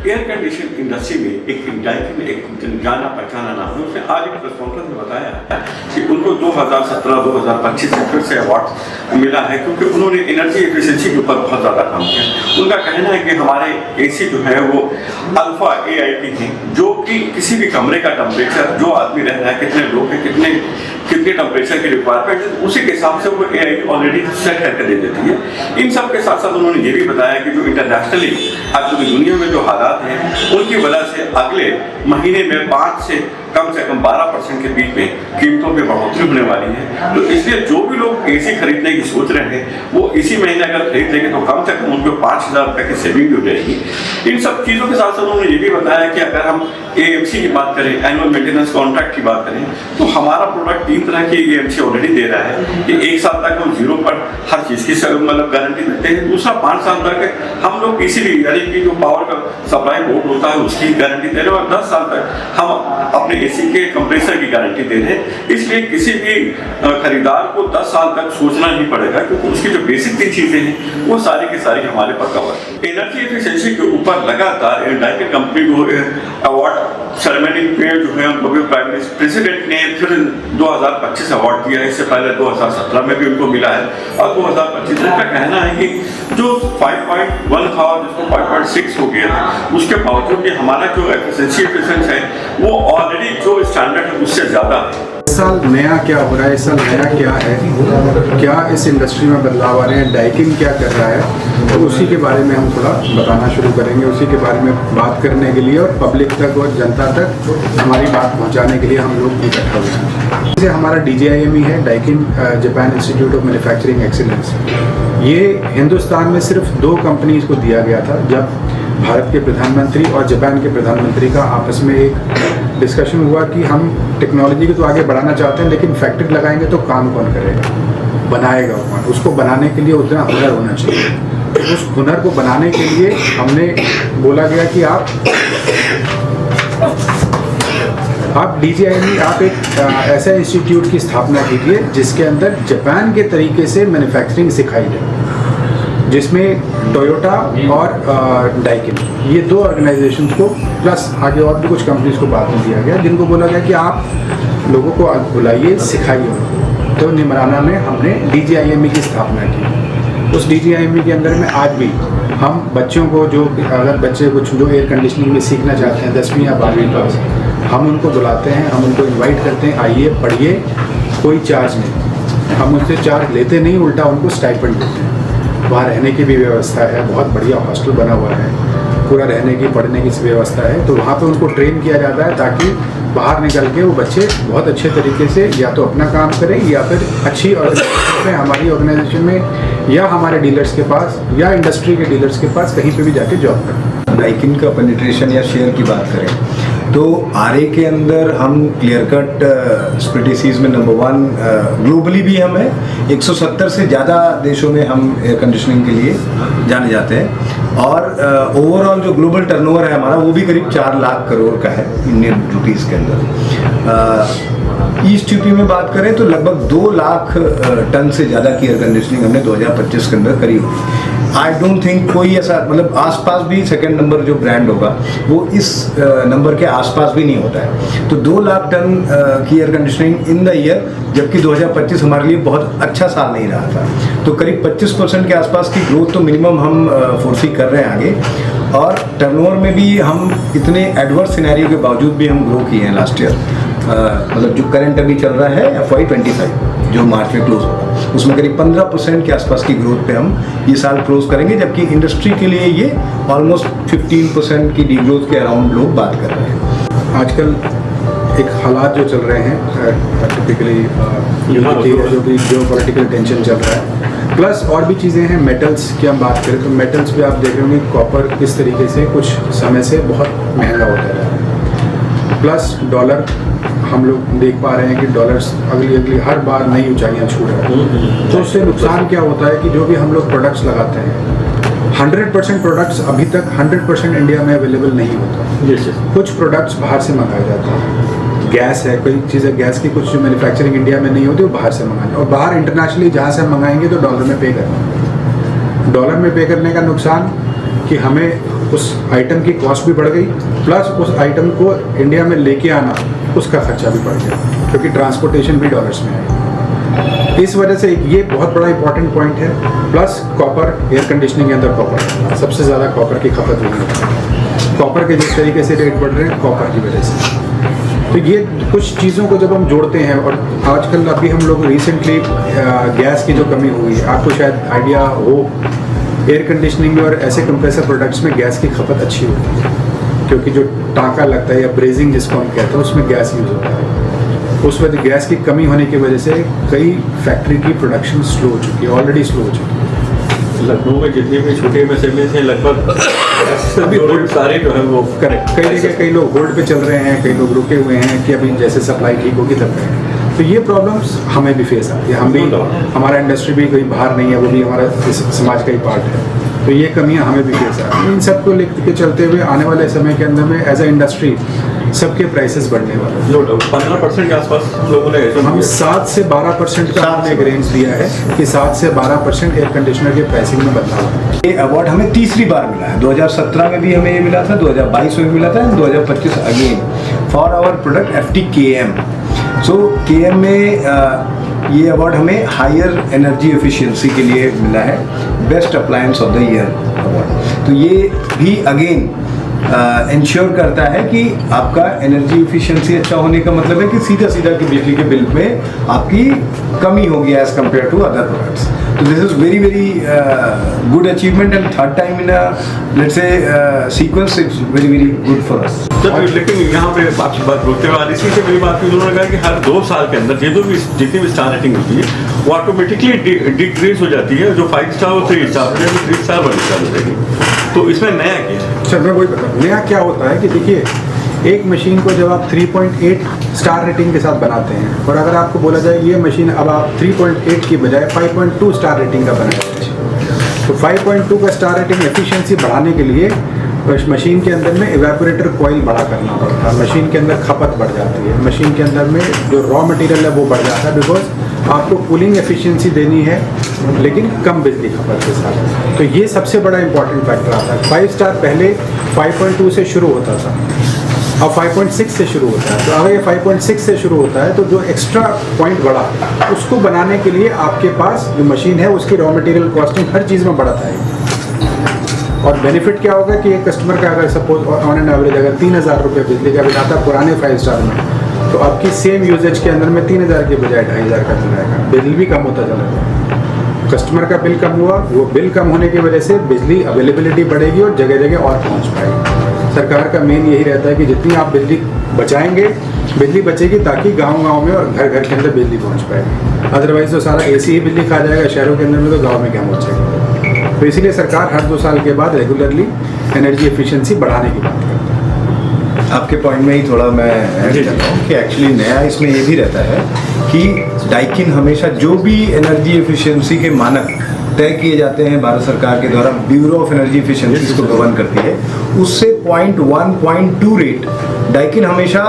Air condition industry में एक Daikin एक जाना पहचाना नाम है। उसने आज एक प्रेस कॉन्फ्रेंस में बताया कि उनको 2017-2025 से फिर से अवार्ड मिला है क्योंकि उन्होंने एनर्जी एफिशिएंसी के ऊपर बहुत ज़्यादा काम किया। उनका कहना है कि हमारे एसी जो है वो अल्फा AIT हैं, जो कि किसी भी कमरे का टेम्परेचर, जो आदमी रह रहा है, कितने लोग हैं, कितने टेम्परेचर की रिक्वायरमेंट है, उसी के हिसाब से वो AIT ऑलरेडी सेट करके दे देती है। इन सब के साथ साथ उन्होंने ये भी बताया कि जो इंटरनेशनली आज पूरी दुनिया में जो हालात हैं उनकी वजह से अगले महीने में 5 से कम 12% के बीच में कीमतों में बढ़ोतरी होने वाली है। तो इसलिए जो भी लोग एसी खरीदने की सोच रहे हैं वो इसी महीने अगर खरीद लेंगे तो कम से कम उनको 5,000 रुपये की सेविंग भी हो जाएगी। इन सब चीज़ों के साथ साथ उन्होंने ये भी बताया कि अगर हम AMC की बात करें, एनुअल मेंटेनेंस कॉन्ट्रैक्ट की बात करें, तो हमारा प्रोडक्ट 3 तरह की AMC ऑलरेडी दे रहा है कि 1 साल तक हम 0 पर हर चीज़ की मतलब गारंटी देते हैं। दूसरा 5 साल तक हम लोग किसी भी यानी कि जो पावर का सप्लाई बोर्ड होता है उसकी गारंटी दे रहे हैं और 10 साल तक हम अपने एसी के कंप्रेसर की गारंटी दे रहे हैं। इसलिए किसी भी खरीदार को 10 साल तक सोचना नहीं पड़ेगा क्योंकि उसकी जो बेसिक 3 चीज़ें हैं वो सारी की सारी हमारे पास कवर है। एनर्जी एफिशिएंसी के ऊपर लगातार डाइकिन कंपनी को अवार्ड सेरेमनी में जो है उनको भी प्राइम मिनिस्टर प्रेसिडेंट ने फिर 2025 अवार्ड दिया है। इससे पहले 2017 में भी उनको मिला है और 2025 में का कहना है कि जो 5.1 था और जिसको 5.6 हो गया था, उसके बावजूद भी हमारा जो एफिशिएंसी है वो ऑलरेडी जो स्टैंडर्ड है उससे ज़्यादा है। इस साल नया क्या हो रहा है, इस साल नया क्या है, क्या इस इंडस्ट्री में बदलाव आ रहे हैं, डाइकिन क्या कर रहा है, तो उसी के बारे में हम थोड़ा बताना शुरू करेंगे। उसी के बारे में बात करने के लिए और पब्लिक तक और जनता तक हमारी बात पहुंचाने के लिए हम लोग इकट्ठा हुए हैं। जैसे हमारा DGIME है, Daikin Japan institute of manufacturing excellence. ये हिंदुस्तान में सिर्फ 2 कंपनीज को दिया गया था जब भारत के प्रधानमंत्री और जापान के प्रधानमंत्री का आपस में एक डिस्कशन हुआ कि हम टेक्नोलॉजी को तो आगे बढ़ाना चाहते हैं लेकिन फैक्ट्री लगाएंगे तो काम कौन करेगा, बनाएगा कौन। उसको बनाने के लिए उतना हुनर होना चाहिए। तो उस हुनर को बनाने के लिए हमने बोला गया कि आप DGIME आप एक ऐसा इंस्टीट्यूट की स्थापना कीजिए जिसके अंदर जापान के तरीके से मैन्युफैक्चरिंग सिखाई जाए, जिसमें टोयोटा और डाइकिन ये 2 ऑर्गेनाइजेशंस को प्लस आगे और भी कुछ कंपनीज को बाद में दिया गया, जिनको बोला गया कि आप लोगों को बुलाइए, सिखाइए। तो निमराना में हमने DGIME की स्थापना की। उस DGIME के अंदर में आज भी हम बच्चों को जो अगर बच्चे कुछ जो एयर कंडीशनिंग में सीखना चाहते हैं 10वीं या 12वीं क्लास, हम उनको बुलाते हैं, हम उनको इन्वाइट करते हैं, आइए पढ़िए, कोई चार्ज नहीं। हम उनसे चार्ज लेते नहीं, उल्टा उनको स्टाइपेंड देते हैं। वहाँ रहने की भी व्यवस्था है, बहुत बढ़िया हॉस्टल बना हुआ है, पूरा रहने की पढ़ने की व्यवस्था है। तो वहाँ पे उनको ट्रेन किया जाता है ताकि बाहर निकल के वो बच्चे बहुत अच्छे तरीके से या तो अपना काम करें या फिर अच्छी ऑर्गेनाइजेशन में, हमारी ऑर्गेनाइजेशन में या हमारे डीलर्स के पास या इंडस्ट्री के डीलर्स के पास कहीं पे भी जाके जॉब करें। डाइकिन का पेनिट्रेशन या शेयर की बात करें तो RA के अंदर हम क्लियर कट स्प्लिट एसीज में नंबर 1 ग्लोबली भी हम है। 170 से ज़्यादा देशों में हम एयर कंडीशनिंग के लिए जाने जाते हैं और ओवरऑल जो ग्लोबल टर्नओवर है हमारा वो भी करीब 4 लाख करोड़ का है इंडियन रुपीज़ के अंदर। ईस्ट यूपी में बात करें तो लगभग 2 लाख टन से ज़्यादा की एयर कंडीशनिंग हमने 2025 के अंदर करी होगी। आई डोंट थिंक कोई ऐसा मतलब आसपास भी सेकंड नंबर जो ब्रांड होगा वो इस नंबर के आसपास भी नहीं होता है। तो 2 लाख टन की air conditioning in the year, जबकि 2025 हमारे लिए बहुत अच्छा साल नहीं रहा था। तो करीब 25% के आसपास की ग्रोथ तो मिनिमम हम फोर्सी कर रहे हैं आगे। और टर्नओवर में भी हम इतने एडवर्स सिनेरियो के बावजूद भी हम ग्रो किए हैं लास्ट ईयर। मतलब जो करंट अभी चल रहा है FY25 जो मार्च में क्लोज होगा उसमें करीब 15% के आसपास की ग्रोथ पे हम ये साल क्लोज करेंगे, जबकि इंडस्ट्री के लिए ये ऑलमोस्ट 15% की डी ग्रोथ के अराउंड लोग बात कर रहे हैं। आजकल एक हालात जो चल रहे हैं टिपिकली जो भी जो पॉलिटिकल टेंशन चल रहा है, प्लस और भी चीज़ें हैं। मेटल्स की हम बात करें तो मेटल्स भी आप देख रहे होंगे कॉपर किस तरीके से कुछ समय से बहुत महंगा होता जा रहा है। प्लस डॉलर हम लोग देख पा रहे हैं कि डॉलर्स अगली हर बार नई ऊंचाइयां छू रहा है। तो उससे नुकसान क्या होता है कि जो भी हम लोग प्रोडक्ट्स लगाते हैं 100% प्रोडक्ट्स अभी तक 100% इंडिया में अवेलेबल नहीं होता। कुछ प्रोडक्ट्स बाहर से मंगाए जाते हैं। गैस है, कोई चीज़ है गैस की, कुछ जो मैन्युफैक्चरिंग इंडिया में नहीं होती वो बाहर से मंगाए, और बाहर इंटरनेशनली जहाँ से मंगाएंगे तो डॉलर में पे करना। डॉलर में पे करने का नुकसान कि हमें उस आइटम की कॉस्ट भी बढ़ गई, प्लस उस आइटम को इंडिया में लेके आना उसका खर्चा भी बढ़ गया, क्योंकि ट्रांसपोर्टेशन भी डॉलर्स में है। इस वजह से ये बहुत बड़ा इंपॉर्टेंट पॉइंट है। प्लस कॉपर, एयर कंडीशनिंग के अंदर कॉपर, सबसे ज़्यादा कॉपर की खपत हुई है। कॉपर के जिस तरीके से रेट बढ़ रहे हैं कॉपर की वजह से, तो ये कुछ चीज़ों को जब हम जोड़ते हैं, और आजकल अभी हम लोग रिसेंटली गैस की जो कमी हुई है, आपको शायद आइडिया हो, एयर कंडीशनिंग में और ऐसे कंप्रेसर प्रोडक्ट्स में गैस की खपत अच्छी होती है, क्योंकि जो टाँका लगता है या ब्रेजिंग जिसको हम कहते हैं उसमें गैस यूज़ होता है। उस वजह गैस की कमी होने की वजह से कई फैक्ट्री की प्रोडक्शन स्लो हो चुकी है, ऑलरेडी स्लो हो चुकी है। लखनऊ में जितनी भी छोटे मशीनें थे लगभग अभी सारे जो है वो करेक्ट, कई जगह कई लोग होल्ड पे चल रहे हैं, कई लोग रुके हुए हैं कि अभी जैसे सप्लाई ठीक होगी तब तक। तो ये प्रॉब्लम्स हमें भी फेस आती है, हम भी, हमारा इंडस्ट्री भी कोई बाहर नहीं है, वो भी हमारा समाज का ही पार्ट है, तो ये कमियां हमें भी फेस आती हैं। इन सबको लेकर के चलते हुए आने वाले समय के अंदर में एज अ इंडस्ट्री सबके प्राइसेस बढ़ने वाले हैं। 15% के आसपास लोगों ने हम 7 से 12% का हमने एक रेंज दिया है कि 7 से 12% एयर कंडीशनर के प्राइसिंग में बदलाव है। ये अवार्ड हमें तीसरी बार मिला है। 2017 में भी हमें ये मिला था, 2022 में भी मिला था, 2025 again for our product FTKM। सो KM में ये अवार्ड हमें हायर एनर्जी एफिशिएंसी के लिए मिला है, best appliance of the year award. तो ये भी अगेन इंश्योर करता है कि आपका एनर्जी एफिशिएंसी अच्छा होने का मतलब है कि सीधा सीधा कि बिजली के बिल में आपकी कमी होगी as compare to other products. तो this is very very good achievement and third time in let's say sequence, it's very very good for us. लेकिन यहाँ पे आपकी बात रोकते हुए इसी से मेरी बात उन्होंने कहा कि हर 2 साल के अंदर जितनी भी स्टार रेटिंग होती है वो ऑटोमेटिकली डिक्रीज हो जाती है, जो 5 स्टार और 3 स्टार 3 स्टार वाली स्टार हो जाएगी। तो इसमें नया क्या है? सर मैं वही बता, नया क्या होता है कि देखिए, एक मशीन को जब आप 3.8 स्टार रेटिंग के साथ बनाते हैं, और अगर आपको बोला जाए ये मशीन अब आप 3.8 की बजाय 5.2 स्टार रेटिंग का बनाएं, तो 5.2 का स्टार रेटिंग एफिशिएंसी बढ़ाने के लिए मशीन के अंदर में इवेपोरेटर कॉइल बड़ा करना पड़ता है, मशीन के अंदर खपत बढ़ जाती है, मशीन के अंदर में जो रॉ मटेरियल है वो बढ़ जाता है, बिकॉज आपको कूलिंग एफिशिएंसी देनी है लेकिन कम बिजली खपत के साथ। तो ये सबसे बड़ा इंपॉर्टेंट फैक्टर आता है। 5 स्टार पहले 5.2 से शुरू होता था, अब 5.6 से शुरू होता है। तो अगर ये 5.6 से शुरू होता है तो जो एक्स्ट्रा पॉइंट बढ़ा उसको बनाने के लिए आपके पास जो मशीन है उसकी रॉ मटेरियल कॉस्टिंग हर चीज़ में बढ़त आएगी। और बेनिफिट क्या होगा कि एक कस्टमर का अगर सपोज ऑन एन एवरेज अगर 3000 रुपये बिजली का बिल आता पुराने 5 स्टार में, तो आपकी सेम यूजेज के अंदर में 3000 के बजाय 2500 का चल जाएगा, बिल भी कम होता चला जाएगा। कस्टमर का बिल कम हुआ, वो बिल कम होने की वजह से बिजली अवेलेबिलिटी बढ़ेगी और जगह जगह और पहुंच पाएगी। सरकार का मेन यही रहता है कि जितनी आप बिजली बचाएंगे, बिजली बचेगी ताकि गांव-गांव में और घर घर के अंदर बिजली पहुंच पाएगी। अदरवाइज तो सारा AC ही बिजली खा जाएगा शहरों के अंदर में, तो गाँव में क्या पहुँचेगा। तो इसीलिए सरकार हर 2 साल के बाद रेगुलरली एनर्जी एफिशिएंसी बढ़ाने की बात करती है। आपके पॉइंट में ही थोड़ा मैं ऐड करता हूँ कि एक्चुअली नया इसमें ये भी रहता है कि डाइकिन हमेशा जो भी एनर्जी एफिशिएंसी के मानक तय किए जाते हैं भारत सरकार के द्वारा, ब्यूरो ऑफ एनर्जी एफिशिएंसी इसको गवर्न करती है, उससे 0.1, 0.2 रेट डाइकिन हमेशा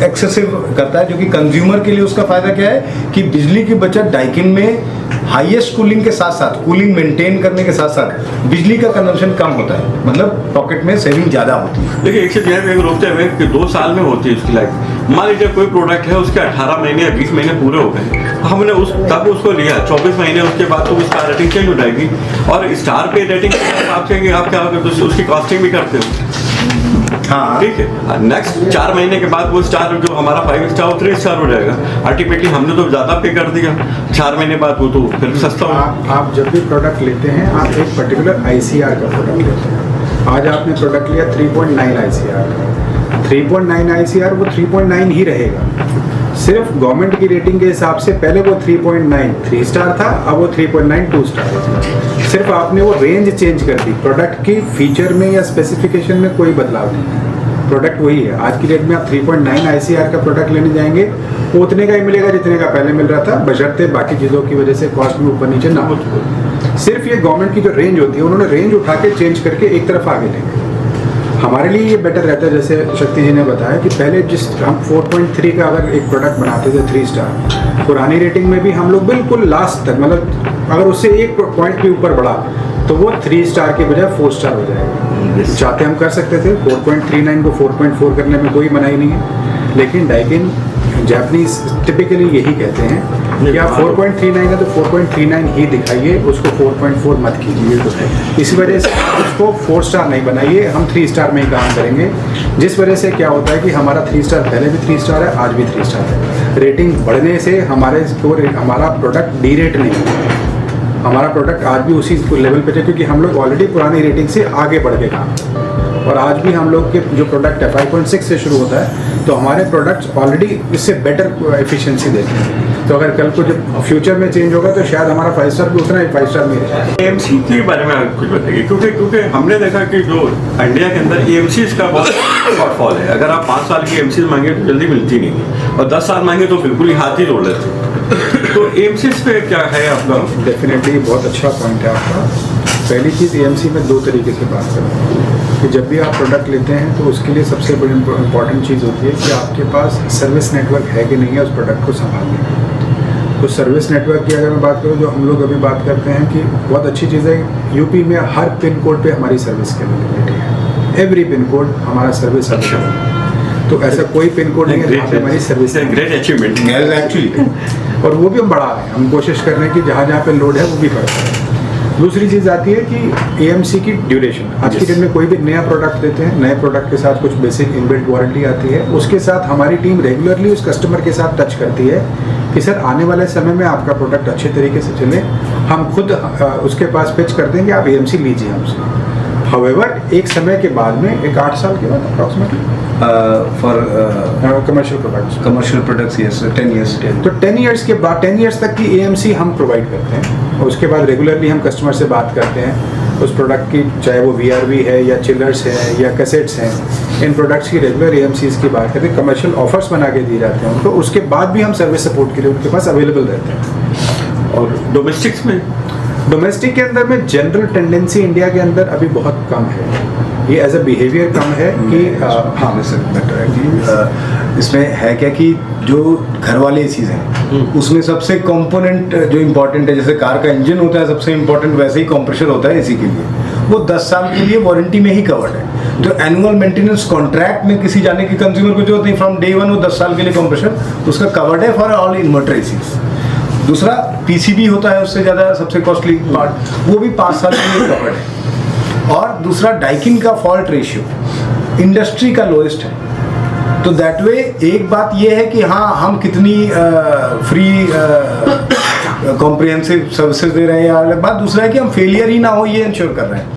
एक्सेसिव करता है, जो कि कंज्यूमर के लिए उसका फायदा क्या है कि बिजली की बचत डाइकिन में हाईएस्ट कूलिंग के साथ साथ, कूलिंग मेंटेन करने के साथ साथ बिजली का कंजम्पशन कम होता है, मतलब पॉकेट में सेविंग ज़्यादा होती है। देखिए एक चीज़ यहाँ पे रोकते हुए कि 2 साल में होती है उसकी लाइफ। मान लीजिए कोई प्रोडक्ट है उसके 18 महीने या 20 महीने पूरे हो गए, हमने तब उसको लिया, 24 महीने उसके बाद तो उसका रेटिंग चेंज हो जाएगी, और स्टार पे रेटिंग आप कहेंगे आप क्या होगा, तो उसकी कॉस्टिंग भी करते हो। हाँ ठीक है, नेक्स्ट 4 महीने के बाद वो स्टार जो हमारा 5 स्टार 3 स्टार हो जाएगा। अल्टीमेटली हमने तो ज़्यादा पे कर दिया, 4 महीने बाद वो तो फिर सस्ता हो। आप जब भी प्रोडक्ट लेते हैं आप एक पर्टिकुलर ICR का प्रोडक्ट लेते हैं। आज आपने प्रोडक्ट लिया 3.9 ICR का, 3.9 ICR वो 3.9 ही रहेगा। सिर्फ गवर्नमेंट की रेटिंग के हिसाब से पहले वो 3.9 3 स्टार था, अब वो 3.9 2 स्टार होता है। सिर्फ आपने वो रेंज चेंज कर दी, प्रोडक्ट की फीचर में या स्पेसिफिकेशन में कोई बदलाव नहीं है, प्रोडक्ट वही है। आज की डेट में आप 3.9 ICR का प्रोडक्ट लेने जाएंगे वो उतने का ही मिलेगा जितने का पहले मिल रहा था, बशर्ते बाकी चीज़ों की वजह से कॉस्ट में ऊपर नीचे ना हो। सिर्फ ये गवर्नमेंट की जो रेंज होती है उन्होंने रेंज उठा के चेंज करके एक तरफ आगे ले गए। हमारे लिए ये बेटर रहता है, जैसे शक्ति जी ने बताया कि पहले जिस हम 4.3 का अगर एक प्रोडक्ट बनाते थे 3 स्टार, पुरानी रेटिंग में भी हम लोग बिल्कुल लास्ट तक, मतलब अगर उससे एक पॉइंट भी ऊपर बढ़ा तो वो 3 स्टार के बजाय 4 स्टार हो जाएगा। चाहते हम कर सकते थे, 4.39 को 4.4 करने में कोई मनाही नहीं है, लेकिन डाइकिन जापानीज टिपिकली यही कहते हैं कि आप 4.39 है तो 4.39 ही दिखाइए, उसको 4.4 मत कीजिए। इस वजह से उसको 4 स्टार नहीं बनाइए, हम 3 स्टार में ही काम करेंगे। जिस वजह से क्या होता है कि हमारा 3 स्टार पहले भी 3 स्टार है, आज भी 3 स्टार है। रेटिंग बढ़ने से हमारा प्रोडक्ट डीरेट नहीं है, हमारा प्रोडक्ट आज भी उसी लेवल पे है, क्योंकि हम लोग ऑलरेडी पुरानी रेटिंग से आगे बढ़ के काम करते हैं। और आज भी हम लोग के जो प्रोडक्ट है 5.6 से शुरू होता है, तो हमारे प्रोडक्ट्स ऑलरेडी इससे बेटर एफिशिएंसी देते हैं। तो अगर कल को जब फ्यूचर में चेंज होगा तो शायद हमारा 5 स्टार भी उतना ही 5 स्टार में रहेगा। एएमसी के बारे में आप कुछ बताइए, क्योंकि हमने देखा कि जो इंडिया के अंदर एएमसी का बहुत शॉर्टफॉल है। अगर आप 5 साल की एएमसी मांगे तो जल्दी मिलती नहीं है, और 10 साल मांगे तो बिल्कुल ही हाथ ही जोड़ लेते हैं। तो एएमसी पे क्या है आपका? डेफिनेटली बहुत अच्छा पॉइंट है आपका। पहली चीज़ एएमसी में 2 तरीके से बात करें कि जब भी आप प्रोडक्ट लेते हैं तो उसके लिए सबसे बड़ी इंपॉर्टेंट चीज़ होती है कि आपके पास सर्विस नेटवर्क है कि नहीं है उस प्रोडक्ट को संभालने की। तो सर्विस नेटवर्क की अगर मैं बात करूँ, जो हम लोग अभी बात करते हैं कि बहुत अच्छी चीज़ है, यूपी में हर पिन कोड पे हमारी सर्विस की अवेलेबिलिटी है। एवरी पिन कोड हमारा सर्विस अवेलेबल है, तो ऐसा कोई पिन कोड नहीं है जहाँ पे हमारी सर्विस ग्रेट अचीवमेंट एक्चुअली, और वो भी हम बढ़ा रहे हैं। हम कोशिश कर रहे हैं कि जहाँ जहाँ पे लोड है वो भी बढ़ता है। दूसरी चीज़ आती है कि एएमसी की ड्यूरेशन। आज की डेट में कोई भी नया प्रोडक्ट देते हैं, नए प्रोडक्ट के साथ कुछ बेसिक इनबिल्ट वारंटी आती है। उसके साथ हमारी टीम रेगुलरली उस कस्टमर के साथ टच करती है कि सर आने वाले समय में आपका प्रोडक्ट अच्छे तरीके से चले। हम खुद उसके पास पिच करते हैं कि आप एएमसी लीजिए हमसे। हाउएवर एक समय के बाद में, एक 8 साल के बाद approximately for commercial products yes 10 years। तो 10 ईयर्स के बाद 10 ईयर्स तक की एएमसी हम प्रोवाइड करते हैं, और उसके बाद रेगुलरली हम कस्टमर से बात करते हैं उस प्रोडक्ट की, चाहे वो वीआरवी है या चिलर्स है या कैसेट्स हैं, इन प्रोडक्ट्स की रेगुलर एएमसीज की बात करते हैं। कमर्शियल ऑफर्स बना के दिए जाते हैं उनको, उसके बाद भी हम सर्विस सपोर्ट के लिए उनके पास अवेलेबल रहते हैं। और डोमेस्टिक्स में, डोमेस्टिक के अंदर में जनरल टेंडेंसी इंडिया के अंदर अभी बहुत कम है, ये एज अ बिहेवियर कम है कि हाँ बेटर है कि इसमें है क्या कि जो घर वाले चीज़ हैं उसमें सबसे कंपोनेंट जो इम्पोर्टेंट है, जैसे कार का इंजन होता है सबसे इम्पोर्टेंट, वैसे ही कंप्रेसर होता है एसी के लिए, वो 10 साल के लिए वारंटी में ही कवर्ड है। तो एनुअल मेंटेनेंस कॉन्ट्रैक्ट में किसी जाने की कंज्यूमर को जरूरत नहीं, फ्रॉम डे 1 वो 10 साल के लिए कंप्रेसर उसका कवर्ड है फॉर ऑल इन्वर्टर एसीज। दूसरा पीसीबी होता है, उससे ज़्यादा सबसे कॉस्टली पार्ट, वो भी 5 साल के लिए कवर्ड है। और दूसरा डाइकिन का फॉल्ट रेशियो इंडस्ट्री का लोएस्ट है। तो दैट वे एक बात ये है कि हाँ हम कितनी फ्री कॉम्प्रिहेंसिव सर्विसेज दे रहे हैं, अलग बात। दूसरा है कि हम फेलियर ही ना हो ये इंश्योर कर रहे हैं।